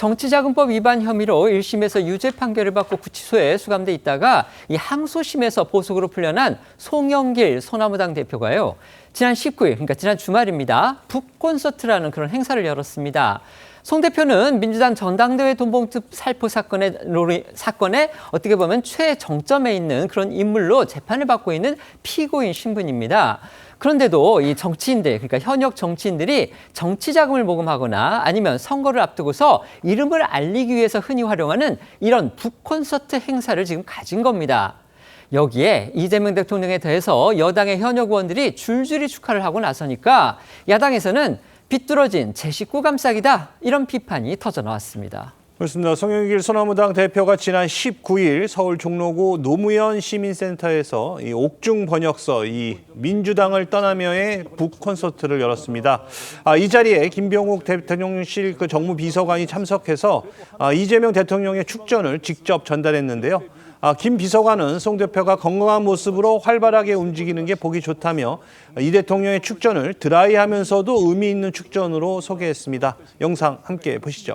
정치자금법 위반 혐의로 1심에서 유죄 판결을 받고 구치소에 수감돼 있다가 이 항소심에서 보석으로 풀려난 송영길 소나무당 대표가요. 지난 19일, 그러니까 지난 주말입니다. 북콘서트라는 그런 행사를 열었습니다. 송 대표는 민주당 전당대회 돈봉투 살포 사건에 어떻게 보면 최정점에 있는 그런 인물로 재판을 받고 있는 피고인 신분입니다. 그런데도 이 정치인들, 그러니까 현역 정치인들이 정치 자금을 모금하거나 아니면 선거를 앞두고서 이름을 알리기 위해서 흔히 활용하는 이런 북콘서트 행사를 지금 가진 겁니다. 여기에 이재명 대통령에 대해서 여당의 현역 의원들이 줄줄이 축하를 하고 나서니까 야당에서는 비뚤어진 제 식구 감싸기다, 이런 비판이 터져 나왔습니다. 그렇습니다. 송영길 소나무당 대표가 지난 19일 서울 종로구 노무현 시민센터에서 이 옥중 번역서 이 민주당을 떠나며의 북콘서트를 열었습니다. 이 자리에 김병욱 대통령실 정무비서관이 참석해서 이재명 대통령의 축전을 직접 전달했는데요. 김 비서관은 송 대표가 건강한 모습으로 활발하게 움직이는 게 보기 좋다며 이 대통령의 축전을 드라이하면서도 의미 있는 축전으로 소개했습니다. 영상 함께 보시죠.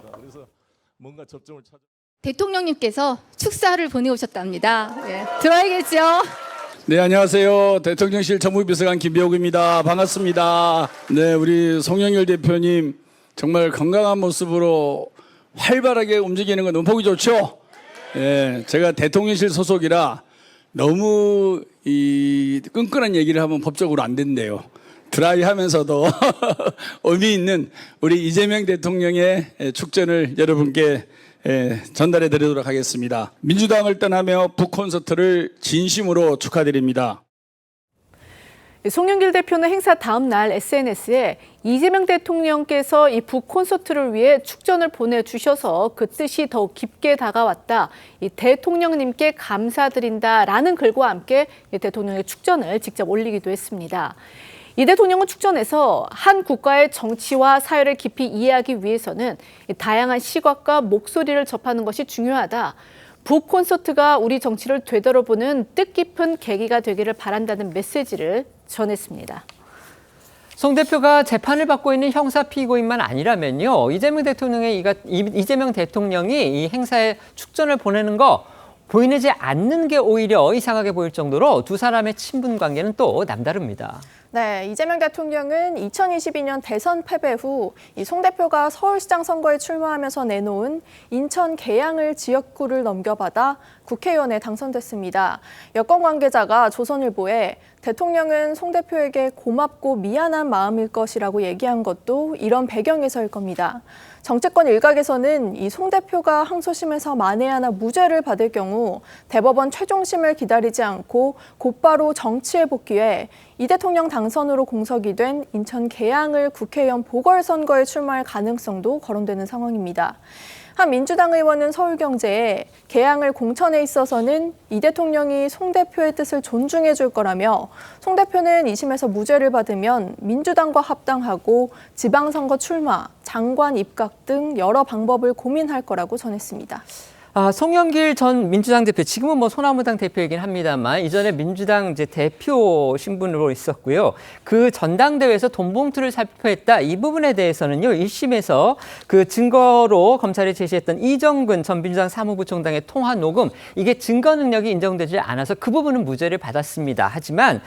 대통령님께서 축사를 보내오셨답니다. 네, 들어야겠죠? 네, 안녕하세요. 대통령실 정무비서관 김병욱입니다. 반갑습니다. 네, 우리 송영길 대표님 정말 건강한 모습으로 활발하게 움직이는 거 너무 보기 좋죠? 예, 제가 대통령실 소속이라 너무 이 끈끈한 얘기를 하면 법적으로 안 된대요. 드라이하면서도 의미 있는 우리 이재명 대통령의 축전을 여러분께 전달해 드리도록 하겠습니다. 민주당을 떠나며 북콘서트를 진심으로 축하드립니다. 송영길 대표는 행사 다음 날 SNS에 이재명 대통령께서 이 북콘서트를 위해 축전을 보내주셔서 그 뜻이 더욱 깊게 다가왔다. 이 대통령님께 감사드린다라는 글과 함께 이 대통령의 축전을 직접 올리기도 했습니다. 이 대통령은 축전에서 한 국가의 정치와 사회를 깊이 이해하기 위해서는 다양한 시각과 목소리를 접하는 것이 중요하다. 북콘서트가 우리 정치를 되돌아보는 뜻깊은 계기가 되기를 바란다는 메시지를 전했습니다. 송 대표가 재판을 받고 있는 형사 피고인만 아니라면요, 이재명 대통령이 이 행사에 축전을 보내는 거 보이지 않는 게 오히려 이상하게 보일 정도로 두 사람의 친분 관계는 또 남다릅니다. 네, 이재명 대통령은 2022년 대선 패배 후 이 송 대표가 서울시장 선거에 출마하면서 내놓은 인천 계양을 지역구를 넘겨받아 국회의원에 당선됐습니다. 여권 관계자가 조선일보에 대통령은 송 대표에게 고맙고 미안한 마음일 것이라고 얘기한 것도 이런 배경에서일 겁니다. 정치권 일각에서는 이 송 대표가 항소심에서 만에 하나 무죄를 받을 경우 대법원 최종심을 기다리지 않고 곧바로 정치에 복귀해 이 대통령 당선으로 공석이 된 인천 계양을 국회의원 보궐선거에 출마할 가능성도 거론되는 상황입니다. 한 민주당 의원은 서울경제에 계양을 공천에 있어서는 이 대통령이 송 대표의 뜻을 존중해 줄 거라며 송 대표는 2심에서 무죄를 받으면 민주당과 합당하고 지방선거 출마, 장관 입각 등 여러 방법을 고민할 거라고 전했습니다. 송영길 전 민주당 대표, 지금은 뭐 소나무당 대표이긴 합니다만 이전에 민주당 대표 신분으로 있었고요. 그 전당대회에서 돈봉투를 살포했다, 이 부분에 대해서는요, 1심에서 그 증거로 검찰이 제시했던 이정근 전 민주당 사무부총장의 통화 녹음, 이게 증거 능력이 인정되지 않아서 그 부분은 무죄를 받았습니다. 하지만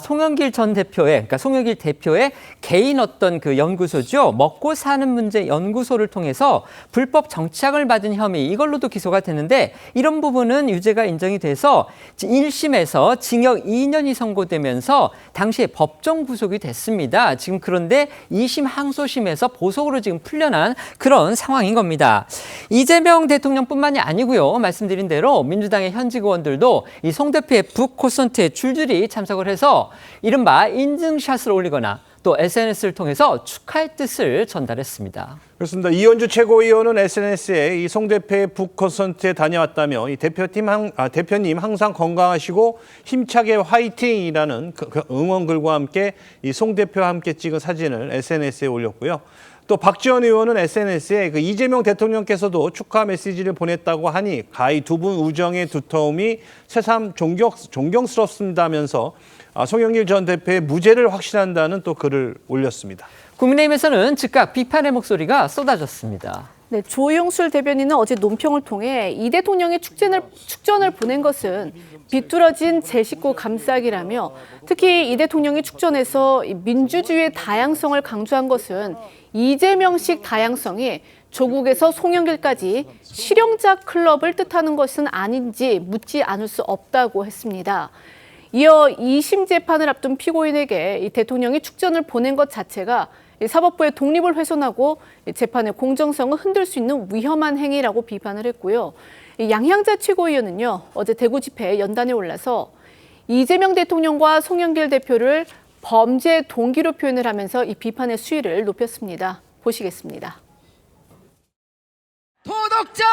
송영길 전 대표의, 그러니까 송영길 대표의 개인 어떤 그 연구소죠, 먹고 사는 문제 연구소를 통해서 불법 정치자금을 받은 혐의, 이걸로도 기소가 됐는데 이런 부분은 유죄가 인정이 돼서 1심에서 징역 2년이 선고되면서 당시에 법정 구속이 됐습니다. 지금 그런데 2심 항소심에서 보석으로 지금 풀려난 그런 상황인 겁니다. 이재명 대통령뿐만이 아니고요. 말씀드린 대로 민주당의 현직 의원들도 이 송 대표의 북콘서트에 줄줄이 참석을 해서 이른바 인증샷을 올리거나 또 SNS를 통해서 축하의 뜻을 전달했습니다. 그렇습니다. 이현주 최고위원은 SNS에 이 송 대표의 북콘서트에 다녀왔다며 이 대표님 항상 건강하시고 힘차게 화이팅이라는 응원글과 함께 이 송 대표와 함께 찍은 사진을 SNS에 올렸고요. 또 박지원 의원은 SNS에 그 이재명 대통령께서도 축하 메시지를 보냈다고 하니 가히 두 분 우정의 두터움이 새삼 존경스럽습니다면서 송영길 전 대표의 무죄를 확신한다는 또 글을 올렸습니다. 국민의힘에서는 즉각 비판의 목소리가 쏟아졌습니다. 네, 조영술 대변인은 어제 논평을 통해 이 대통령의 축전을 보낸 것은 비뚤어진 제 식구 감싸기라며 특히 이 대통령이 축전에서 민주주의의 다양성을 강조한 것은 이재명식 다양성이 조국에서 송영길까지 실용자 클럽을 뜻하는 것은 아닌지 묻지 않을 수 없다고 했습니다. 이어 2심 재판을 앞둔 피고인에게 이 대통령이 축전을 보낸 것 자체가 사법부의 독립을 훼손하고 재판의 공정성을 흔들 수 있는 위험한 행위라고 비판을 했고요. 양향자 최고위원은요, 어제 대구집회 연단에 올라서 이재명 대통령과 송영길 대표를 범죄 동기로 표현을 하면서 이 비판의 수위를 높였습니다. 보시겠습니다. 도덕적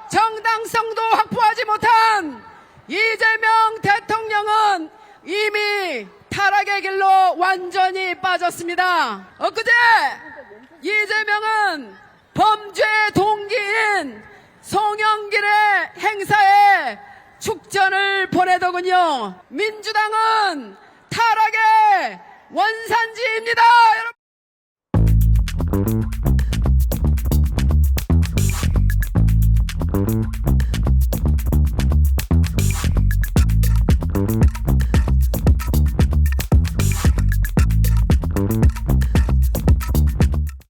정당성도 확보하지 못한 이재명 대통령은 이미 타락의 길로 완전히 빠졌습니다. 엊그제 이재명은 범죄 동기인 송영길의 행사에 축전을 보내더군요. 민주당은 타락의 원산지입니다. 여러분.